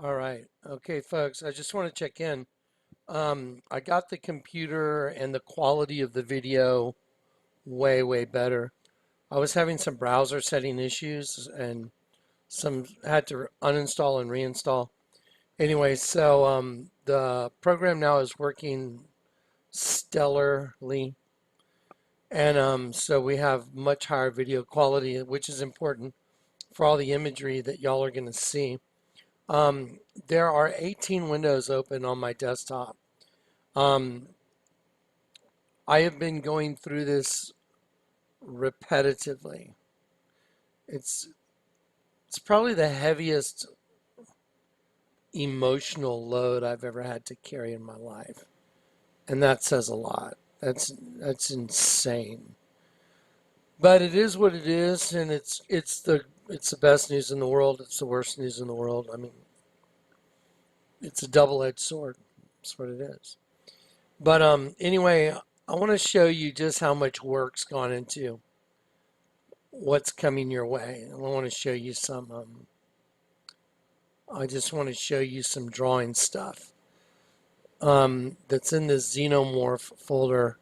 All right. Okay, folks, I just want to check in. I got the computer and the quality of the video way, way better. I was having some browser setting issues and some had to uninstall and reinstall. Anyway, so the program now is working stellarly. And so we have much higher video quality, which is important for all the imagery that y'all are going to see. Um, there are 18 windows open on my desktop. Um, I have been going through this repetitively. It's it's probably the heaviest emotional load I've ever had to carry in my life, and that says a lot. That's insane. But it is what it is, and it's the best news in the world. It's the worst news in the world. I mean, it's a double-edged sword. That's what it is. But anyway, I want to show you just how much work's gone into what's coming your way. I want to show you some. I just want to show you some drawing stuff that's in this xenomorph folder.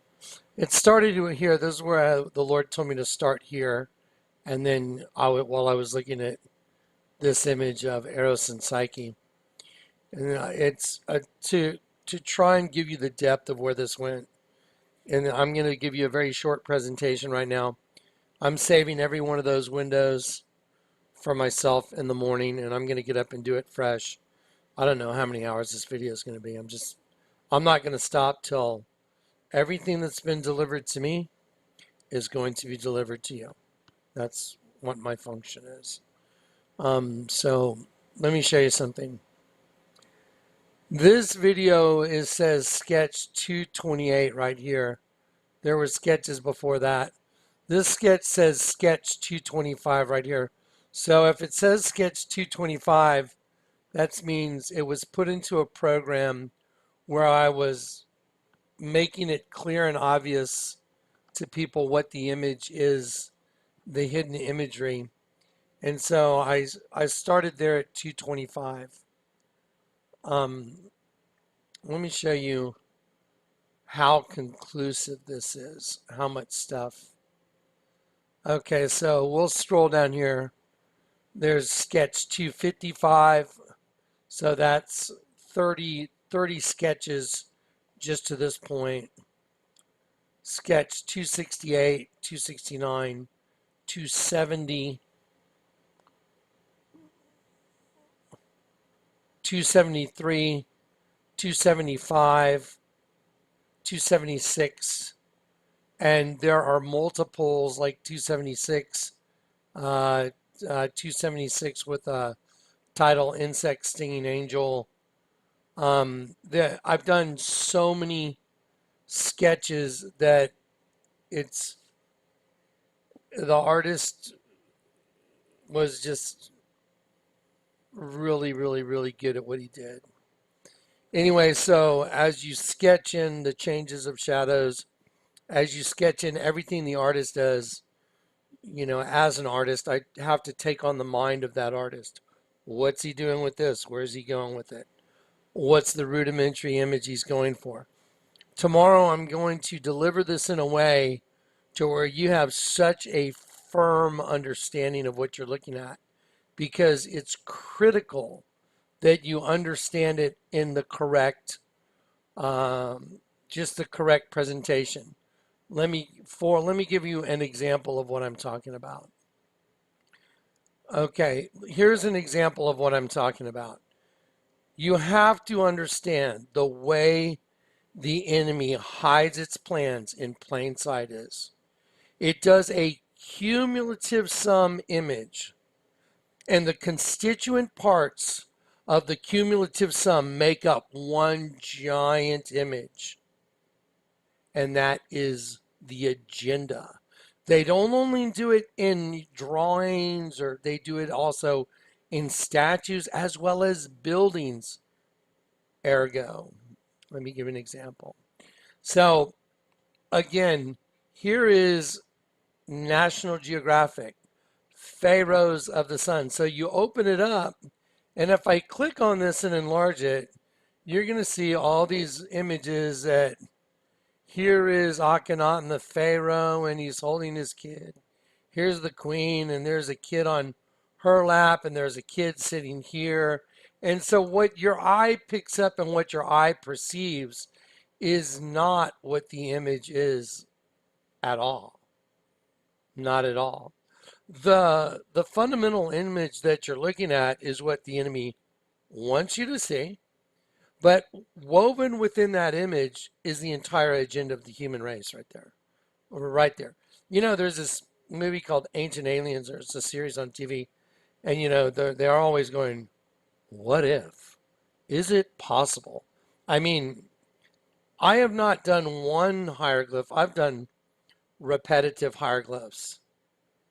It started here. This is where the Lord told me to start here, and then while I was looking at this image of Eros and Psyche, and it's to try and give you the depth of where this went. And I'm going to give you a very short presentation right now. I'm saving every one of those windows for myself in the morning, and I'm going to get up and do it fresh. I don't know how many hours this video is going to be. I'm not going to stop till everything that's been delivered to me is going to be delivered to you. That's what my function is. So let me show you something. This video says sketch 228 right here. There were sketches before that. This sketch says sketch 225 right here. So if it says sketch 225, that means it was put into a program where I was making it clear and obvious to people what the image is, the hidden imagery. And so I started there at 225. Let me show you how conclusive this is, how much stuff. Okay, so we'll scroll down here. There's sketch 255. So that's 30 sketches just to this point. Sketch 268, 269, 270, 273, 275, 276, and there are multiples like 276, 276 with a title Insect Stinging Angel. I've done so many sketches that it's the artist was just really, really, really good at what he did. Anyway, so as you sketch in the changes of shadows, as you sketch in everything the artist does, as an artist, I have to take on the mind of that artist. What's he doing with this? Where's he going with it? What's the rudimentary image he's going for? Tomorrow, I'm going to deliver this in a way to where you have such a firm understanding of what you're looking at, because it's critical that you understand it in the correct, just the correct presentation. Let me give you an example of what I'm talking about. Okay, here's an example of what I'm talking about. You have to understand the way the enemy hides its plans in plain sight is. It does a cumulative sum image, and the constituent parts of the cumulative sum make up one giant image, and that is the agenda. They don't only do it in drawings, or they do it also in statues as well as buildings. Ergo, let me give an example. So again, here is National Geographic, Pharaohs of the Sun. So you open it up And if I click on this and enlarge it, you're going to see all these images that here is Akhenaten the Pharaoh and he's holding his kid. Here's the queen and there's a kid on her lap and there's a kid sitting here. And so what your eye picks up and what your eye perceives is not what the image is at all. Not at all. The fundamental image that you're looking at is what the enemy wants you to see, but woven within that image is the entire agenda of the human race right there. Or right there. You know, there's this movie called Ancient Aliens, or it's a series on TV, and you know, they're always going, what if? Is it possible? I mean, I have not done one hieroglyph. I've done repetitive hieroglyphs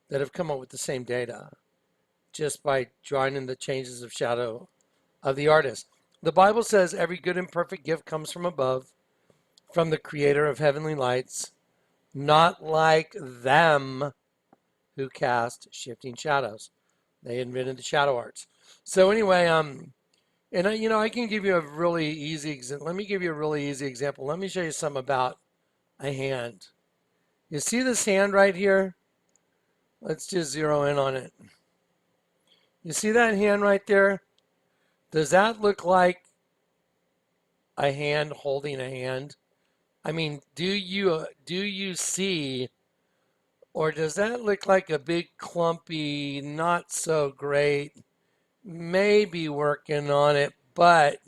that have come up with the same data just by drawing in the changes of shadow of the artist. The Bible says every good and perfect gift comes from above, from the creator of heavenly lights, not like them who cast shifting shadows. They invented the shadow arts. So anyway, and I can give you a really easy example. Let me give you a really easy example. Let me show you something about a hand. You see this hand right here? Let's just zero in on it. You see that hand right there? Does that look like a hand holding a hand? I mean, do you see, or does that look like a big clumpy, not so great, maybe working on it, but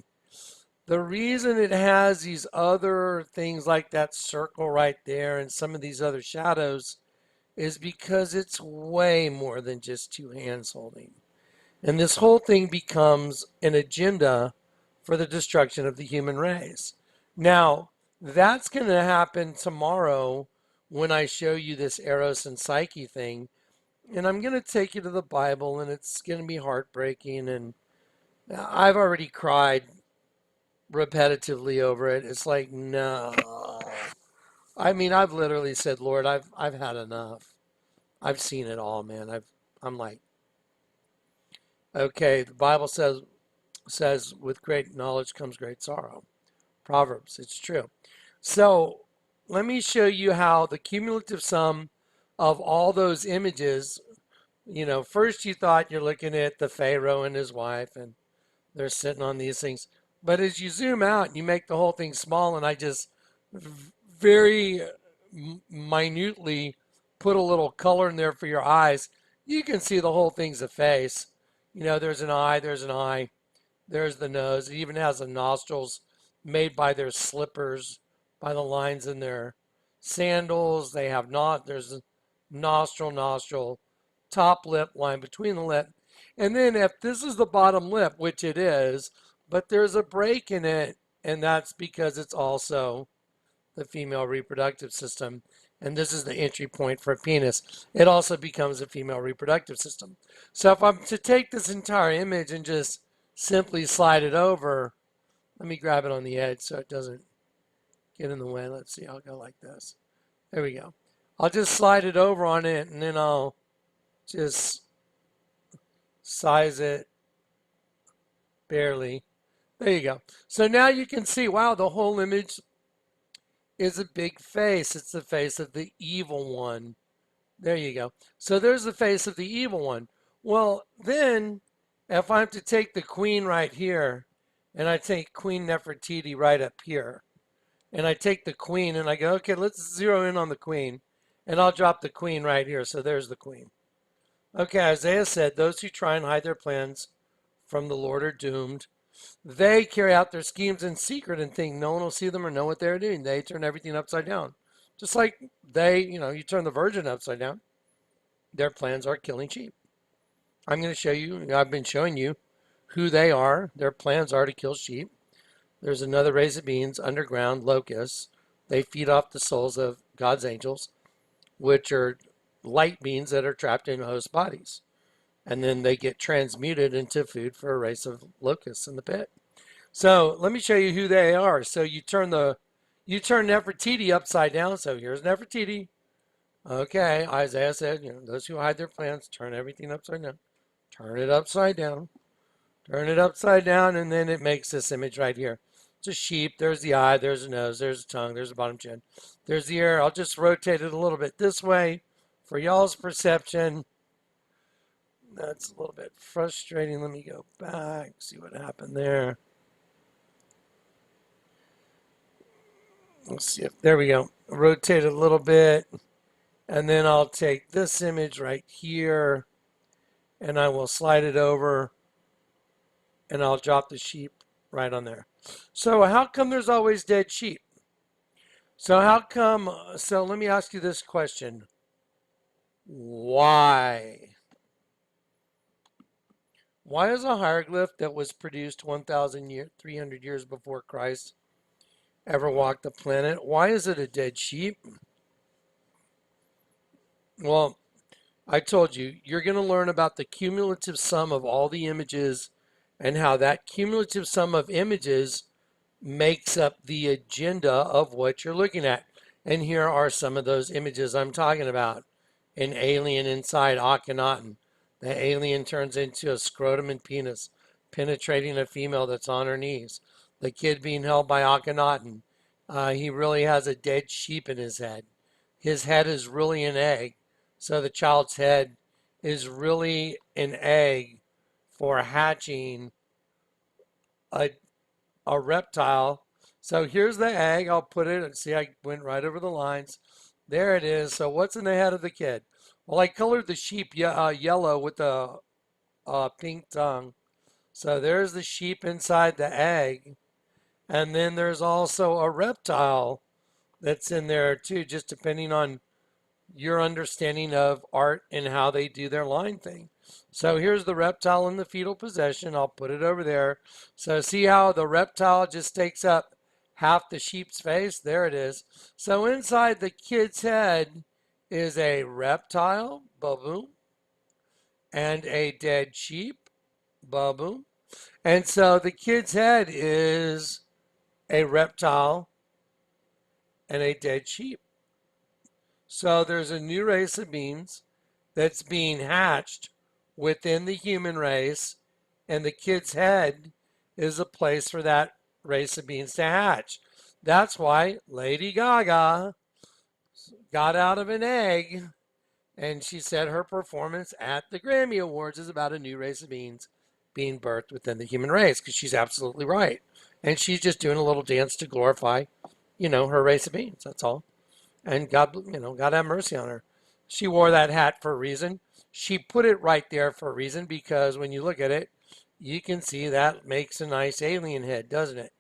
the reason it has these other things like that circle right there and some of these other shadows is because it's way more than just two hands holding. And this whole thing becomes an agenda for the destruction of the human race. Now, that's going to happen tomorrow when I show you this Eros and Psyche thing. And I'm going to take you to the Bible, and it's going to be heartbreaking. And I've already cried repetitively over it. It's like, no. I mean, I've literally said, Lord, I've had enough. I've seen it all, man. I'm like, okay, the Bible says with great knowledge comes great sorrow. Proverbs, it's true. So let me show you how the cumulative sum of all those images, first you thought you're looking at the Pharaoh and his wife and they're sitting on these things. But as you zoom out and you make the whole thing small, and I just very minutely put a little color in there for your eyes, you can see the whole thing's a face. There's an eye, there's the nose. It even has the nostrils made by their slippers, by the lines in their sandals. They have not, there's a nostril, top lip line between the lip. And then if this is the bottom lip, which it is, but there's a break in it, and that's because it's also the female reproductive system. And this is the entry point for a penis. It also becomes a female reproductive system. So if I'm to take this entire image and just simply slide it over, let me grab it on the edge so it doesn't get in the way. Let's see, I'll go like this. There we go. I'll just slide it over on it, and then I'll just size it barely. There you go. So now you can see, wow, the whole image is a big face. It's the face of the evil one. There you go. So there's the face of the evil one. Well, then, if I have to take the queen right here, and I take Queen Nefertiti right up here, and I take the queen, and I go, okay, let's zero in on the queen, and I'll drop the queen right here. So there's the queen. Okay, Isaiah said, those who try and hide their plans from the Lord are doomed. They carry out their schemes in secret and think no one will see them or know what they're doing. They turn everything upside down. Just like you turn the virgin upside down. Their plans are killing sheep. I'm going to show you, I've been showing you who they are. Their plans are to kill sheep. There's another race of beings, underground, locusts. They feed off the souls of God's angels, which are light beings that are trapped in host bodies. And then they get transmuted into food for a race of locusts in the pit. So let me show you who they are. So you turn Nefertiti upside down. So here's Nefertiti. Okay, Isaiah said, those who hide their plans turn everything upside down. Turn it upside down. Turn it upside down, and then it makes this image right here. It's a sheep. There's the eye. There's the nose. There's the tongue. There's the bottom chin. There's the ear. I'll just rotate it a little bit this way for y'all's perception. That's a little bit frustrating. Let me go back, see what happened there. Let's see if, there we go. Rotate it a little bit. And then I'll take this image right here and I will slide it over and I'll drop the sheep right on there. So how come there's always dead sheep? So how come, so let me ask you this question. Why? Why is a hieroglyph that was produced 1,300 years before Christ ever walked the planet, why is it a dead sheep? Well, I told you, you're going to learn about the cumulative sum of all the images and how that cumulative sum of images makes up the agenda of what you're looking at. And here are some of those images I'm talking about. An alien inside Akhenaten. The alien turns into a scrotum and penis, penetrating a female that's on her knees. The kid being held by Akhenaten. He really has a dead sheep in his head. His head is really an egg. So the child's head is really an egg for hatching a reptile. So here's the egg. I'll put it, see, I went right over the lines. There it is. So what's in the head of the kid? Well, I colored the sheep yellow with a pink tongue. So there's the sheep inside the egg. And then there's also a reptile that's in there too, just depending on your understanding of art and how they do their line thing. So here's the reptile in the fetal position. I'll put it over there. So see how the reptile just takes up half the sheep's face? There it is. So inside the kid's head is a reptile, baboon, and a dead sheep, baboon. And so the kid's head is a reptile and a dead sheep. So there's a new race of beings that's being hatched within the human race, and the kid's head is a place for that race of beings to hatch. That's why Lady Gaga got out of an egg, and she said her performance at the Grammy Awards is about a new race of beings being birthed within the human race, because she's absolutely right. And she's just doing a little dance to glorify, her race of beings. That's all. And God, God have mercy on her. She wore that hat for a reason. She put it right there for a reason, because when you look at it, you can see that makes a nice alien head, doesn't it?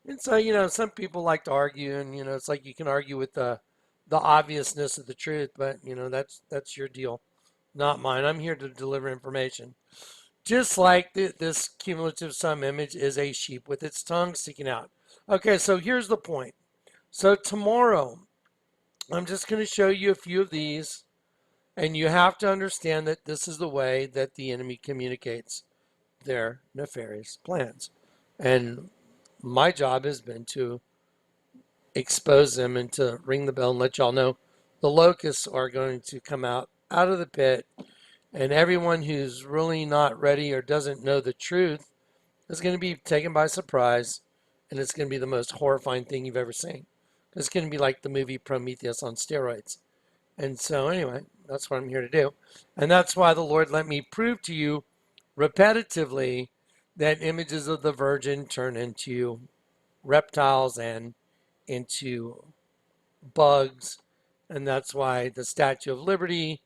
And so, some people like to argue, and it's like you can argue with the obviousness of the truth, but that's your deal, not mine. I'm here to deliver information. Just like this cumulative sum image is a sheep with its tongue sticking out. Okay, so here's the point. So tomorrow, I'm just going to show you a few of these, and you have to understand that this is the way that the enemy communicates their nefarious plans. And my job has been to expose them and to ring the bell and let y'all know the locusts are going to come out of the pit, and everyone who's really not ready or doesn't know the truth is going to be taken by surprise, and it's going to be the most horrifying thing you've ever seen. It's going to be like the movie Prometheus on steroids. And so anyway, that's what I'm here to do. And that's why the Lord let me prove to you repetitively that images of the Virgin turn into reptiles and into bugs. And that's why the Statue of Liberty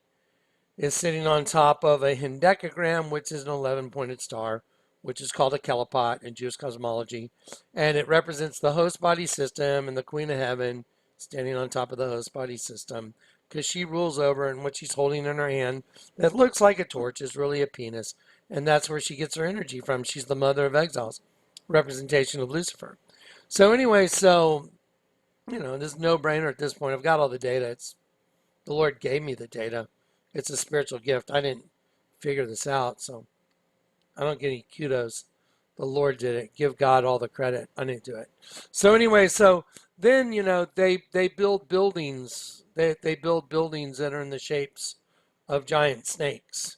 is sitting on top of a hendecagram, which is an 11-pointed star, which is called a kelipot in Jewish cosmology. And it represents the host body system and the Queen of Heaven standing on top of the host body system, because she rules over, and what she's holding in her hand that looks like a torch is really a penis. And that's where she gets her energy from. She's the mother of exiles, representation of Lucifer. So anyway, this no-brainer at this point. I've got all the data. The Lord gave me the data. It's a spiritual gift. I didn't figure this out, so I don't get any kudos. The Lord did it. Give God all the credit. I didn't do it. So anyway, so then, they build buildings. They build buildings that are in the shapes of giant snakes.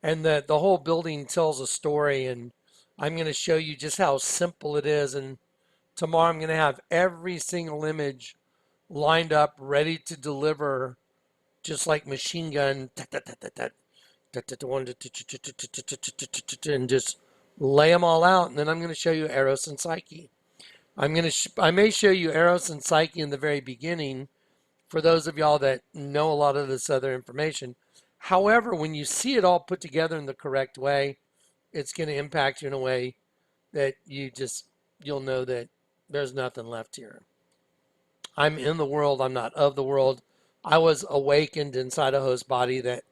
And the whole building tells a story, and I'm going to show you just how simple it is. And tomorrow I'm going to have every single image lined up, ready to deliver, just like machine gun, and just lay them all out. And then I'm going to show you Eros and Psyche. I may show you Eros and Psyche in the very beginning for those of y'all that know a lot of this other information. However, when you see it all put together in the correct way, it's going to impact you in a way that you'll know that there's nothing left here. I'm in the world, I'm not of the world. I was awakened inside a host body that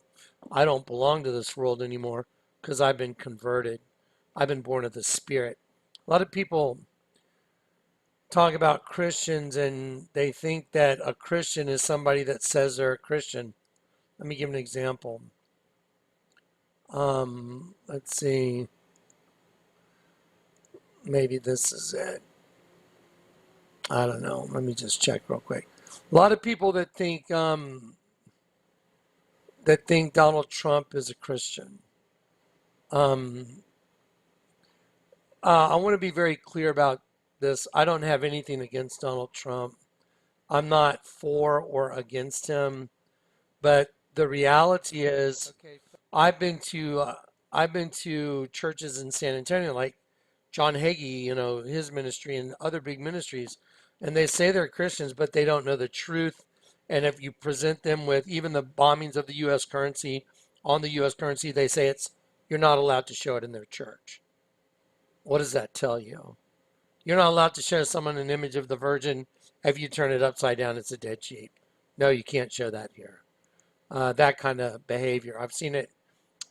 I don't belong to this world anymore because I've been converted. I've been born of the Spirit. A lot of people talk about Christians and they think that a Christian is somebody that says they're a Christian. Let me give an example. Let's see. Maybe this is it. I don't know. Let me just check real quick. A lot of people that think Donald Trump is a Christian. I want to be very clear about this. I don't have anything against Donald Trump. I'm not for or against him, but the reality is, I've been to uh, I've been to churches in San Antonio, like John Hagee, his ministry and other big ministries, and they say they're Christians, but they don't know the truth. And if you present them with even the bombings of the U.S. currency on the U.S. currency, they say you're not allowed to show it in their church. What does that tell you? You're not allowed to show someone an image of the Virgin. If you turn it upside down, it's a dead sheep. No, you can't show that here. That kind of behavior. I've seen it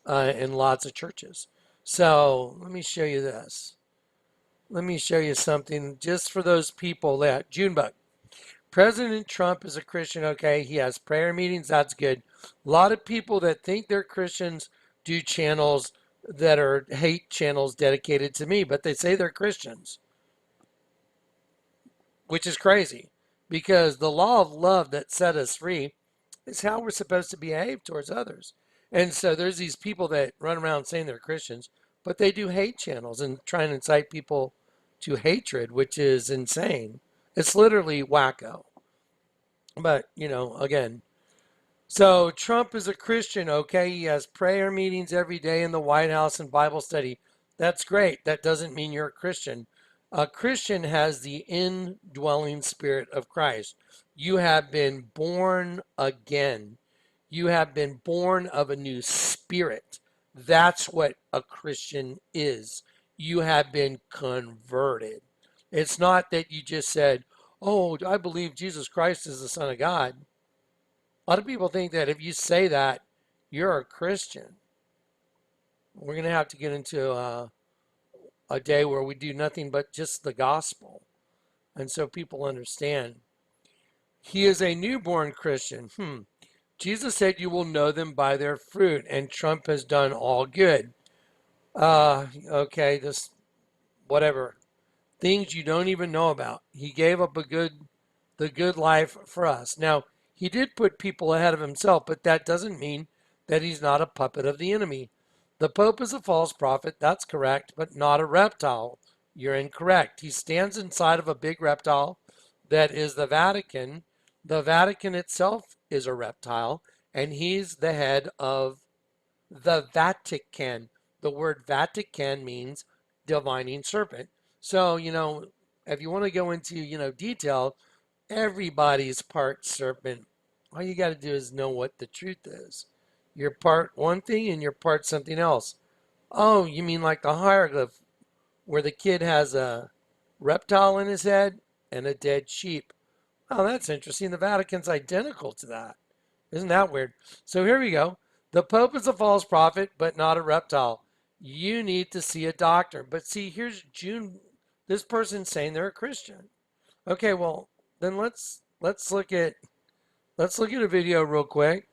in lots of churches. So let me show you this. Let me show you something just for those people that Junebug. President Trump is a Christian, okay? He has prayer meetings, that's good. A lot of people that think they're Christians do channels that are hate channels dedicated to me, but they say they're Christians, which is crazy because the law of love that set us free is how we're supposed to behave towards others. And so there's these people that run around saying they're Christians, but they do hate channels and try and incite people to hatred, which is insane. It's literally wacko. But, again, so Trump is a Christian, okay? He has prayer meetings every day in the White House and Bible study. That's great. That doesn't mean you're a Christian. A Christian has the indwelling spirit of Christ. You have been born again. You have been born of a new spirit. That's what a Christian is. You have been converted. It's not that you just said, oh, I believe Jesus Christ is the Son of God. A lot of people think that if you say that, you're a Christian. We're going to have to get into a day where we do nothing but just the gospel. And so people understand. He is a newborn Christian. Jesus said you will know them by their fruit, and Trump has done all good. Okay, this, whatever. Things you don't even know about. He gave up the good life for us. Now, he did put people ahead of himself, but that doesn't mean that he's not a puppet of the enemy. The Pope is a false prophet, that's correct, but not a reptile. You're incorrect. He stands inside of a big reptile that is the Vatican. The Vatican itself is a reptile, and he's the head of the Vatican. The word Vatican means divining serpent. So, if you want to go into, detail, everybody's part serpent. All you got to do is know what the truth is. You're part one thing and you're part something else. Oh, you mean like the hieroglyph where the kid has a reptile in his head and a dead sheep. Oh, that's interesting. The Vatican's identical to that. Isn't that weird? So here we go. The Pope is a false prophet, but not a reptile. You need to see a doctor. But see, here's June. This person's saying they're a Christian. Okay, well, then let's look at a video real quick.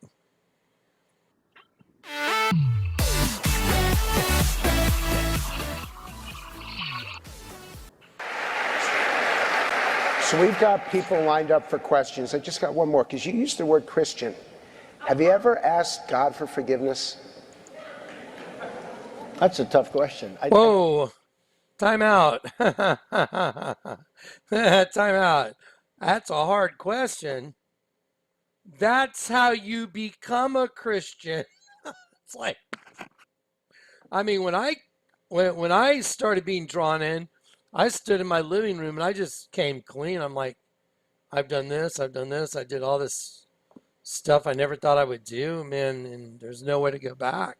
So we've got people lined up for questions. I just got one more, because you used the word Christian. Have you ever asked God for forgiveness? That's a tough question. Whoa. Time out. Time out. That's a hard question. That's how you become a Christian. It's like, I mean, when I started being drawn in, I stood in my living room and I just came clean. I'm like, I've done this, I've done this, I did all this stuff I never thought I would do, man, and there's no way to go back.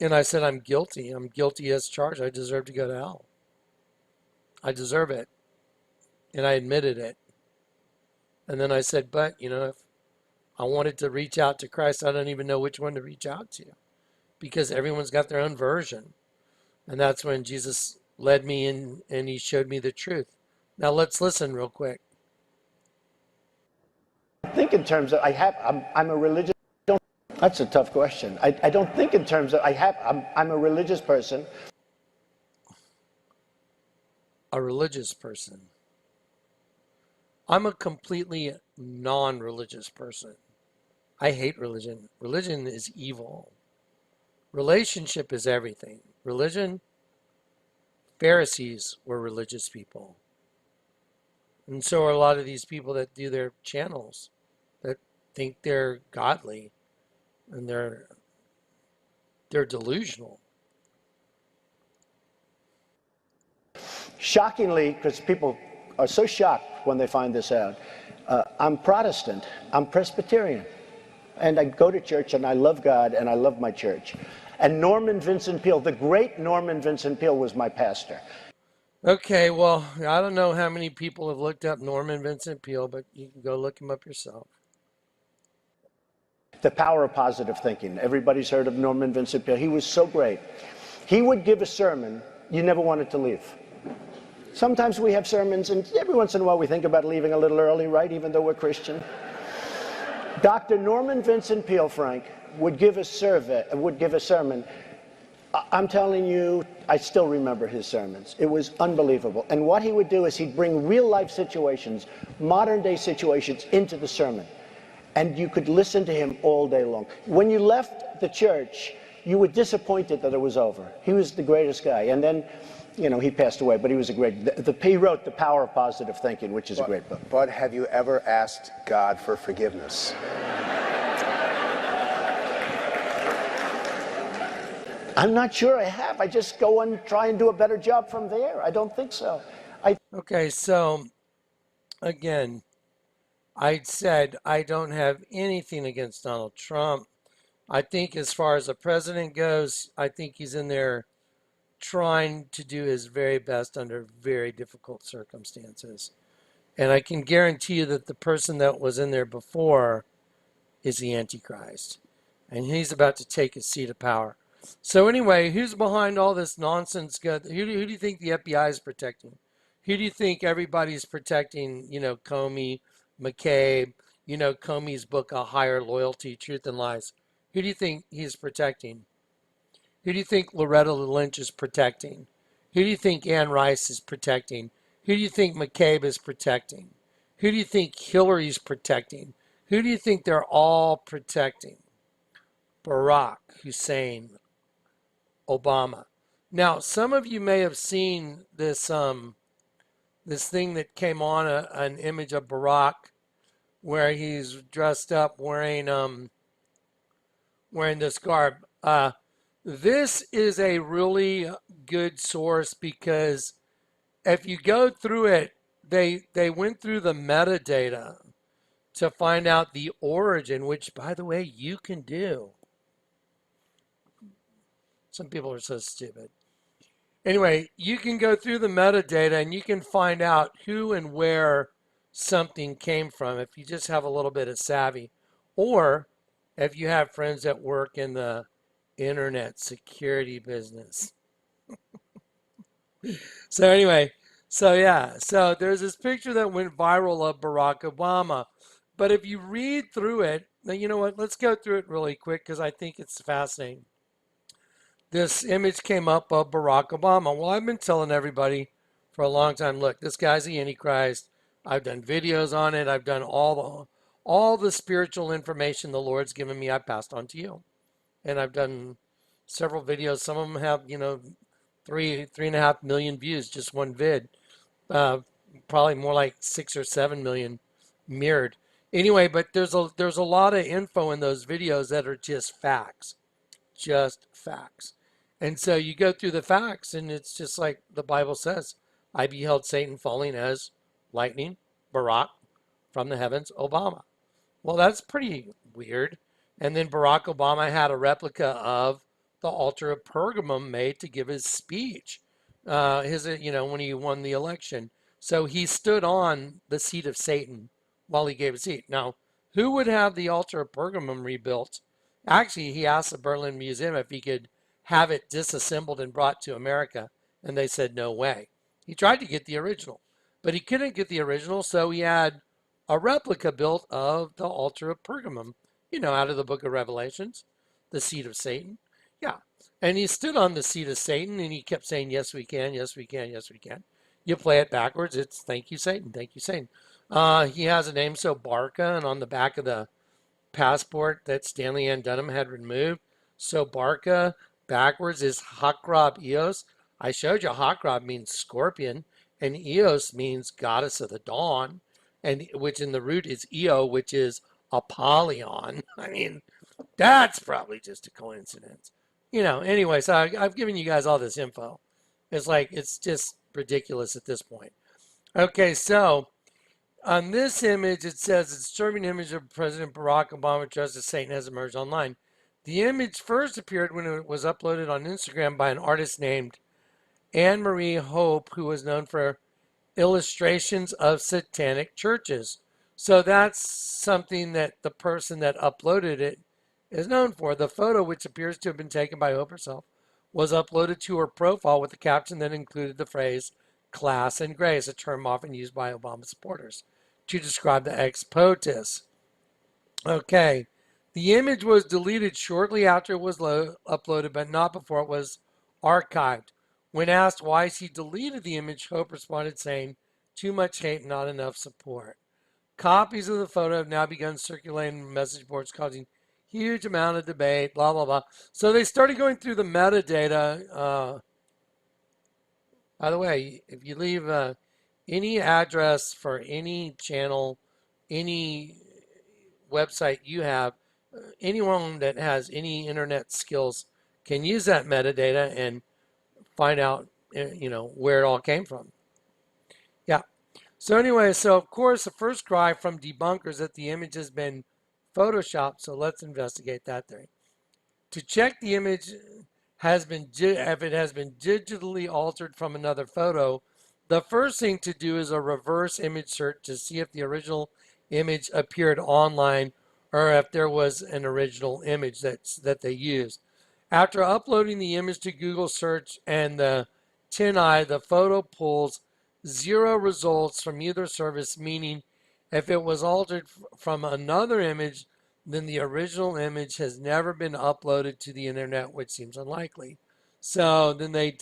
And I said, I'm guilty. I'm guilty as charged. I deserve to go to hell. I deserve it. And I admitted it. And then I said, but, if I wanted to reach out to Christ, I don't even know which one to reach out to because everyone's got their own version. And that's when Jesus led me in and he showed me the truth. Now let's listen real quick. I think in terms of I'm a religious. That's a tough question. I don't think in terms of I'm a religious person. A religious person. I'm a completely non-religious person. I hate religion. Religion is evil. Relationship is everything. Religion, Pharisees were religious people. And so are a lot of these people that do their channels that think they're godly and they're delusional. Shockingly, because people are so shocked when they find this out, I'm Protestant, I'm Presbyterian, and I go to church and I love God and I love my church. And Norman Vincent Peale, the great Norman Vincent Peale, was my pastor. Okay, well, I don't know how many people have looked up Norman Vincent Peale, but you can go look him up yourself. The power of positive thinking. Everybody's heard of Norman Vincent Peale. He was so great. He would give a sermon you never wanted to leave. Sometimes we have sermons, and every once in a while we think about leaving a little early, right, even though we're Christian. Dr. Norman Vincent Peale, Frank, would give a sermon. I'm telling you, I still remember his sermons. It was unbelievable. And what he would do is he'd bring real-life situations, modern-day situations, into the sermon. And you could listen to him all day long. When you left the church, you were disappointed that it was over. He was the greatest guy. And then, he passed away, but he was a great... He wrote The Power of Positive Thinking, which is a great book. But have you ever asked God for forgiveness? I'm not sure I have. I just go and try and do a better job from there. I don't think so. Okay, so, again, I said I don't have anything against Donald Trump. I think as far as the president goes, I think he's in there trying to do his very best under very difficult circumstances. And I can guarantee you that the person that was in there before is the Antichrist. And he's about to take his seat of power. So anyway, who's behind all this nonsense? Who do you think the FBI is protecting? Who do you think everybody's protecting? Comey, McCabe, Comey's book, A Higher Loyalty, Truth and Lies. Who do you think he's protecting? Who do you think Loretta Lynch is protecting? Who do you think Ann Rice is protecting? Who do you think McCabe is protecting? Who do you think Hillary's protecting? Who do you think they're all protecting? Barack Hussein Obama. Now, some of you may have seen this this thing that came on an image of Barack where he's dressed up wearing this garb. This is a really good source because if you go through it, they went through the metadata to find out the origin, which, by the way, you can do. Some people are so stupid. Anyway, you can go through the metadata and you can find out who and where something came from if you just have a little bit of savvy. Or if you have friends that work in the internet security business. So anyway, so there's this picture that went viral of Barack Obama. But if you read through it, now you know what, let's go through it really quick because I think it's fascinating. This image came up of Barack Obama. Well, I've been telling everybody for a long time, look, this guy's the Antichrist. I've done videos on it. I've done all the spiritual information the Lord's given me, I passed on to you. And I've done several videos. Some of them have, three and a half million views, just one vid. Uh, Probably more like 6 or 7 million mirrored. Anyway, but there's a lot of info in those videos that are just facts. And so you go through the facts, and it's just like the Bible says, I beheld Satan falling as lightning, Barak, from the heavens, Obama. Well, that's pretty weird. And then Barack Obama had a replica of the altar of Pergamum made to give his speech, when he won the election. So he stood on the seat of Satan while he gave a seat. Now, who would have the altar of Pergamum rebuilt? Actually, he asked the Berlin Museum if he could have it disassembled and brought to America, and they said no way. He tried to get the original, but he couldn't get the original, so he had a replica built of the altar of Pergamum, out of the book of Revelations, the seat of Satan. Yeah. And he stood on the seat of Satan and he kept saying, yes, we can, yes, we can, yes, we can. You play it backwards, it's thank you, Satan, thank you, Satan. He has a name, so Barca, and on the back of the passport that Stanley Ann Dunham had removed, so Barca backwards is Hakrab Eos. I showed you Hakrab means scorpion, and Eos means goddess of the dawn, and which in the root is Eo, which is Apollyon. I mean, that's probably just a coincidence. Anyway, so I've given you guys all this info. It's just ridiculous at this point. Okay, so on this image, it says, a disturbing image of President Barack Obama dressed as Satan has emerged online. The image first appeared when it was uploaded on Instagram by an artist named Anne Marie Hope, who was known for illustrations of satanic churches. So that's something that the person that uploaded it is known for. The photo, which appears to have been taken by Hope herself, was uploaded to her profile with a caption that included the phrase class and grace, a term often used by Obama supporters to describe the ex POTUS. Okay, the image was deleted shortly after it was uploaded, but not before it was archived. When asked why she deleted the image, Hope responded saying, too much hate, not enough support. Copies of the photo have now begun circulating in message boards, causing huge amount of debate, blah, blah, blah. So they started going through the metadata. By the way, if you leave any address for any channel, any website you have, anyone that has any internet skills can use that metadata and find out, where it all came from. Yeah. So anyway, so of course, the first cry from debunkers that the image has been photoshopped. So let's investigate that theory. To check the image if it has been digitally altered from another photo, the first thing to do is a reverse image search to see if the original image appeared online or if there was an original image that they used. After uploading the image to Google search and the TinEye, the photo pulls 0 results from either service, meaning if it was altered from another image, then the original image has never been uploaded to the internet, which seems unlikely. So then they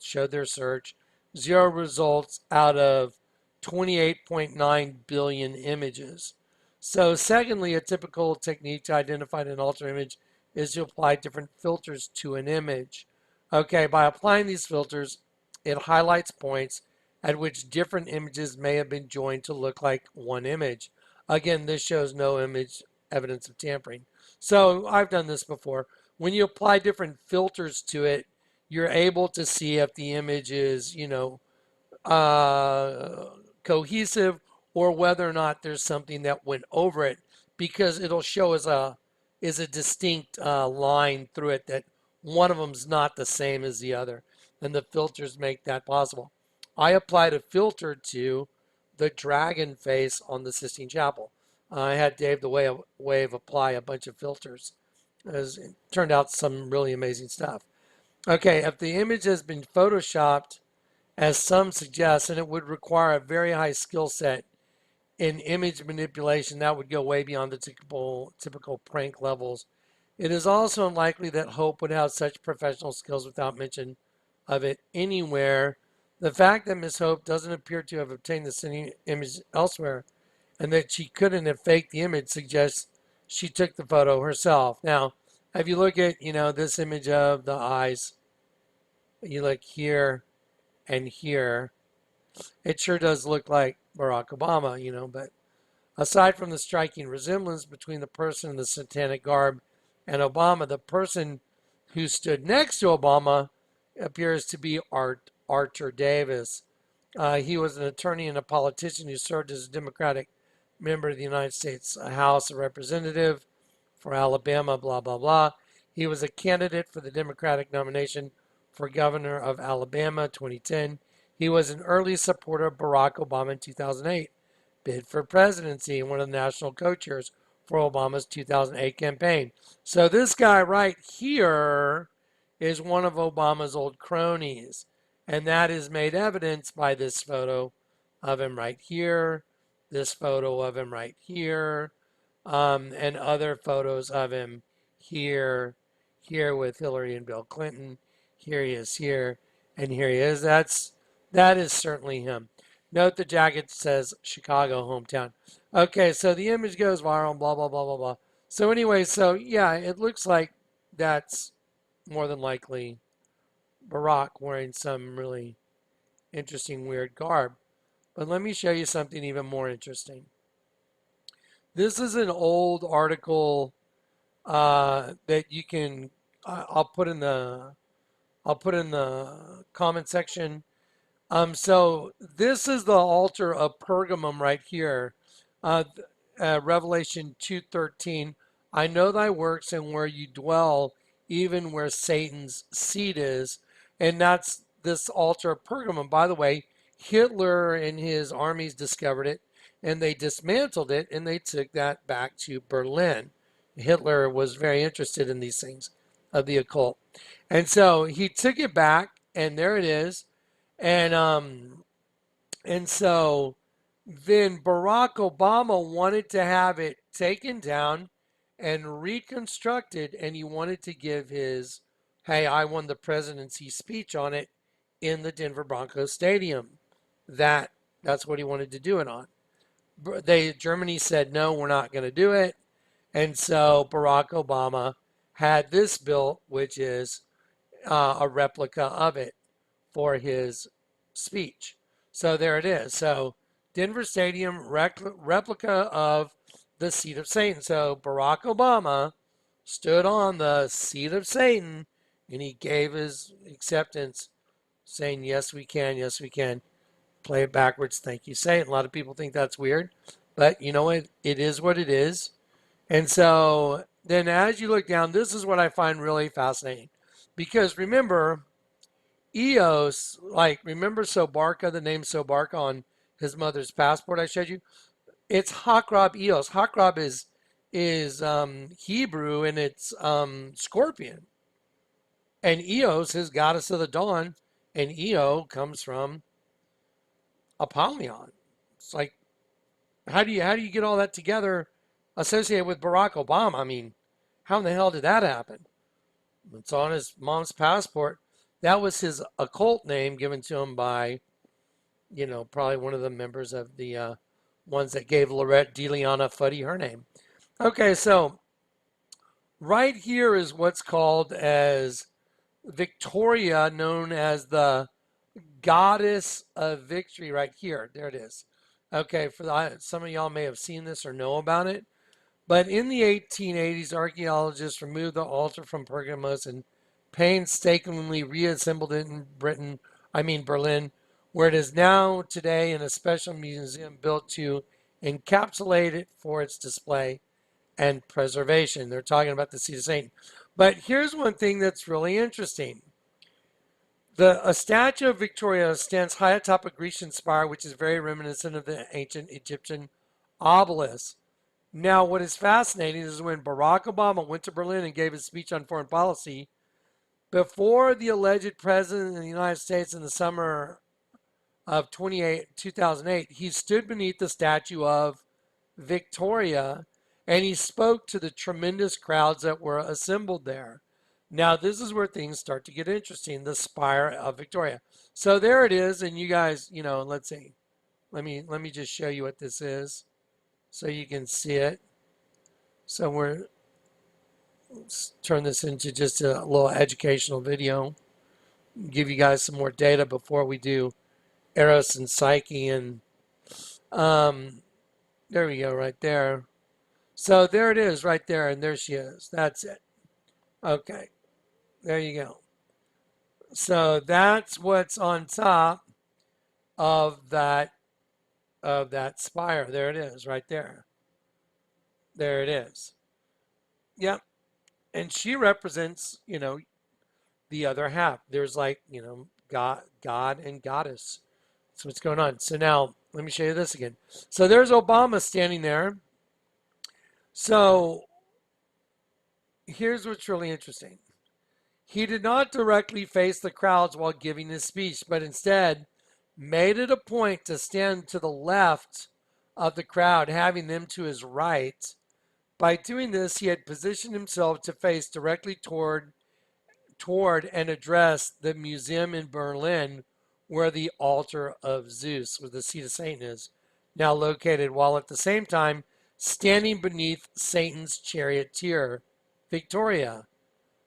showed their search, 0 results out of 28.9 billion images. So secondly, a typical technique to identify an altered image is to apply different filters to an image. Okay, by applying these filters, it highlights points at which different images may have been joined to look like one image. Again, this shows no image evidence of tampering. So I've done this before. When you apply different filters to it, you're able to see if the image is, cohesive or whether or not there's something that went over it, because it'll show as a distinct line through it that one of them's not the same as the other, and the filters make that possible. I applied a filter to the dragon face on the Sistine Chapel. I had Dave the Wave apply a bunch of filters. It turned out some really amazing stuff. Okay, if the image has been photoshopped, as some suggest, and it would require a very high skill set in image manipulation that would go way beyond the typical prank levels, it is also unlikely that Hope would have such professional skills without mention of it anywhere. The fact that Miss Hope doesn't appear to have obtained the image elsewhere and that she couldn't have faked the image suggests she took the photo herself. Now, if you look at, this image of the eyes, You look here and here. It sure does look like Barack Obama, but aside from the striking resemblance between the person in the satanic garb and Obama, the person who stood next to Obama appears to be Archer Davis. He was an attorney and a politician who served as a Democratic member of the United States House of Representatives for Alabama, blah, blah, blah. He was a candidate for the Democratic nomination for governor of Alabama 2010. He was an early supporter of Barack Obama in 2008, bid for presidency, and one of the national co-chairs for Obama's 2008 campaign. So this guy right here is one of Obama's old cronies, and that is made evidence by this photo of him right here, this photo of him right here, and other photos of him here, here with Hillary and Bill Clinton. Here he is here, and here he is. That is certainly him. Note the jacket says Chicago hometown. Okay, so the image goes viral, blah, blah, blah, blah, blah. So anyway, so yeah, it looks like that's more than likely Barack wearing some really interesting, weird garb. But let me show you something even more interesting. This is an old article that you can. I'll put in the comment section. So this is the altar of Pergamum right here, Revelation 2:13. I know thy works and where you dwell, even where Satan's seat is, and that's this altar of Pergamum. By the way, Hitler and his armies discovered it, and they dismantled it, and they took that back to Berlin. Hitler was very interested in these things of the occult, and so he took it back, and there it is. And so then Barack Obama wanted to have it taken down and reconstructed, and he wanted to give his "Hey, I won the presidency" speech on it in the Denver Broncos stadium. That's what he wanted to do it on. Germany said no, we're not going to do it, and so Barack Obama had this built, which is a replica of it for his speech. So there it is. So Denver Stadium, replica of the seat of Satan. So Barack Obama stood on the seat of Satan, and he gave his acceptance, saying, yes, we can, yes, we can. Play it backwards, thank you, Satan. A lot of people think that's weird, but you know what? It is what it is. And so then as you look down, this is what I find really fascinating. Because remember, Eos, like, remember Sobarka, the name Sobarka on his mother's passport I showed you? It's Hakrab Eos. Hakrab is Hebrew, and it's scorpion. And Eos is goddess of the dawn, and Eo comes from Apollyon. It's like, how do you get all that together associated with Barack Obama? I mean, how in the hell did that happen? It's on his mom's passport. That was his occult name given to him by, probably one of the members of the ones that gave Lorette DeLeon Fuddy her name. Okay, so right here is what's called as Victoria, known as the goddess of victory right here. There it is. Okay, some of y'all may have seen this or know about it. But in the 1880s, archaeologists removed the altar from Pergamos and painstakingly reassembled it in Berlin, where it is now today in a special museum built to encapsulate it for its display and preservation. They're talking about the seat of Satan. But here's one thing that's really interesting. A statue of Victoria stands high atop a Grecian spire, which is very reminiscent of the ancient Egyptian obelisk. Now, what is fascinating is when Barack Obama went to Berlin and gave his speech on foreign policy, before the alleged president of the United States in the summer of 2008, he stood beneath the statue of Victoria, and he spoke to the tremendous crowds that were assembled there. Now, this is where things start to get interesting, the spire of Victoria. So there it is, and you guys, let's see. Let me just show you what this is so you can see it. So let's turn this into just a little educational video. give you guys some more data before we do Eros and Psyche. And um, there we go, right there. So there it is, right there, and there she is. That's it. Okay, there you go. So that's what's on top of that spire. There it is, right there. There it is. Yep. And she represents, the other half. There's like, God and goddess. That's what's going on. So now let me show you this again. So there's Obama standing there. So here's what's really interesting. He did not directly face the crowds while giving his speech, but instead made it a point to stand to the left of the crowd, having them to his right. By doing this, he had positioned himself to face directly toward and address the museum in Berlin where the altar of Zeus, where the seat of Satan is, now located, while at the same time standing beneath Satan's charioteer, Victoria.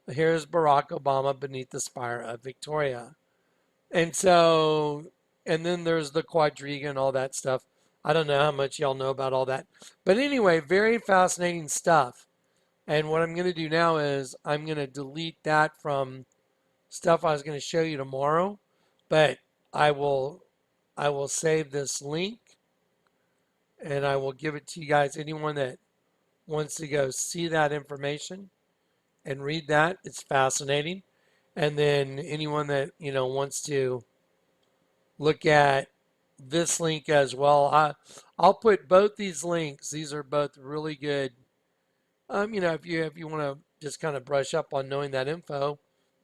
Here's Barack Obama beneath the spire of Victoria. And so, and then there's the quadriga and all that stuff. I don't know how much y'all know about all that. But anyway, very fascinating stuff. And what I'm going to do now is I'm going to delete that from stuff I was going to show you tomorrow. But I will save this link and I will give it to you guys. Anyone that wants to go see that information and read that, it's fascinating. And then anyone that, wants to look at this link as well. I'll put both these links. These are both really good. If you want to just kind of brush up on knowing that info,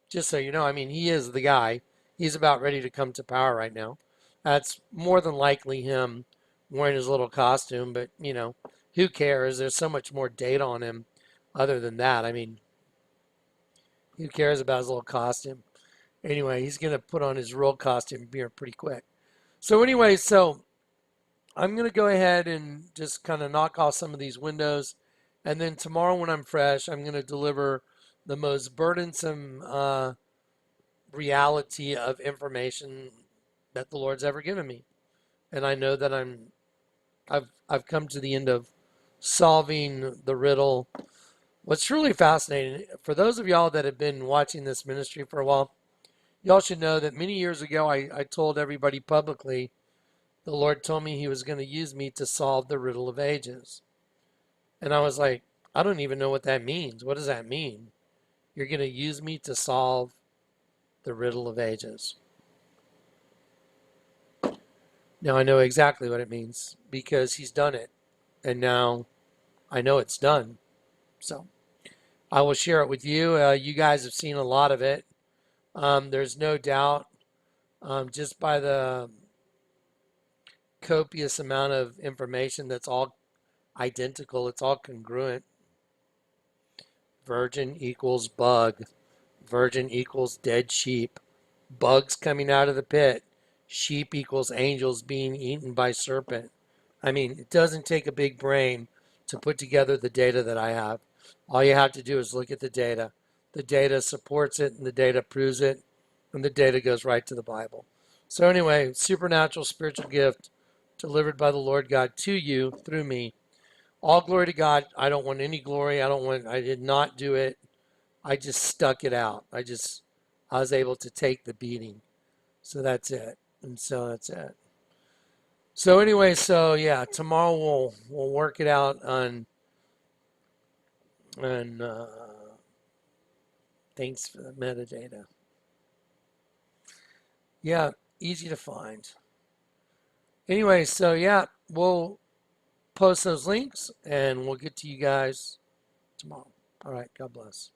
just so you know, I mean, he is the guy. He's about ready to come to power right now. That's more than likely him wearing his little costume, but who cares? There's so much more data on him other than that. I mean, who cares about his little costume? Anyway, he's going to put on his real costume here pretty quick. So anyway, I'm going to go ahead and just kind of knock off some of these windows. And then tomorrow when I'm fresh, I'm going to deliver the most burdensome reality of information that the Lord's ever given me. And I know that I've come to the end of solving the riddle. What's really fascinating, for those of y'all that have been watching this ministry for a while, y'all should know that many years ago I told everybody publicly the Lord told me he was going to use me to solve the riddle of ages. And I was like, I don't even know what that means. What does that mean? You're going to use me to solve the riddle of ages. Now I know exactly what it means because he's done it. And now I know it's done. So I will share it with you. You guys have seen a lot of it. There's no doubt, just by the copious amount of information that's all identical, it's all congruent. Virgin equals bug. Virgin equals dead sheep. Bugs coming out of the pit. Sheep equals angels being eaten by serpent. I mean, it doesn't take a big brain to put together the data that I have. All you have to do is look at the data. The data supports it and the data proves it, and the data goes right to the Bible. So anyway, supernatural spiritual gift delivered by the Lord God to you through me. All glory to God. I don't want any glory. I did not do it. I just stuck it out. I was able to take the beating. So that's it. And so that's it. So anyway, yeah, tomorrow we'll work it out on thanks for the metadata. Yeah, easy to find. Anyway, so yeah, we'll post those links and we'll get to you guys tomorrow. All right, God bless.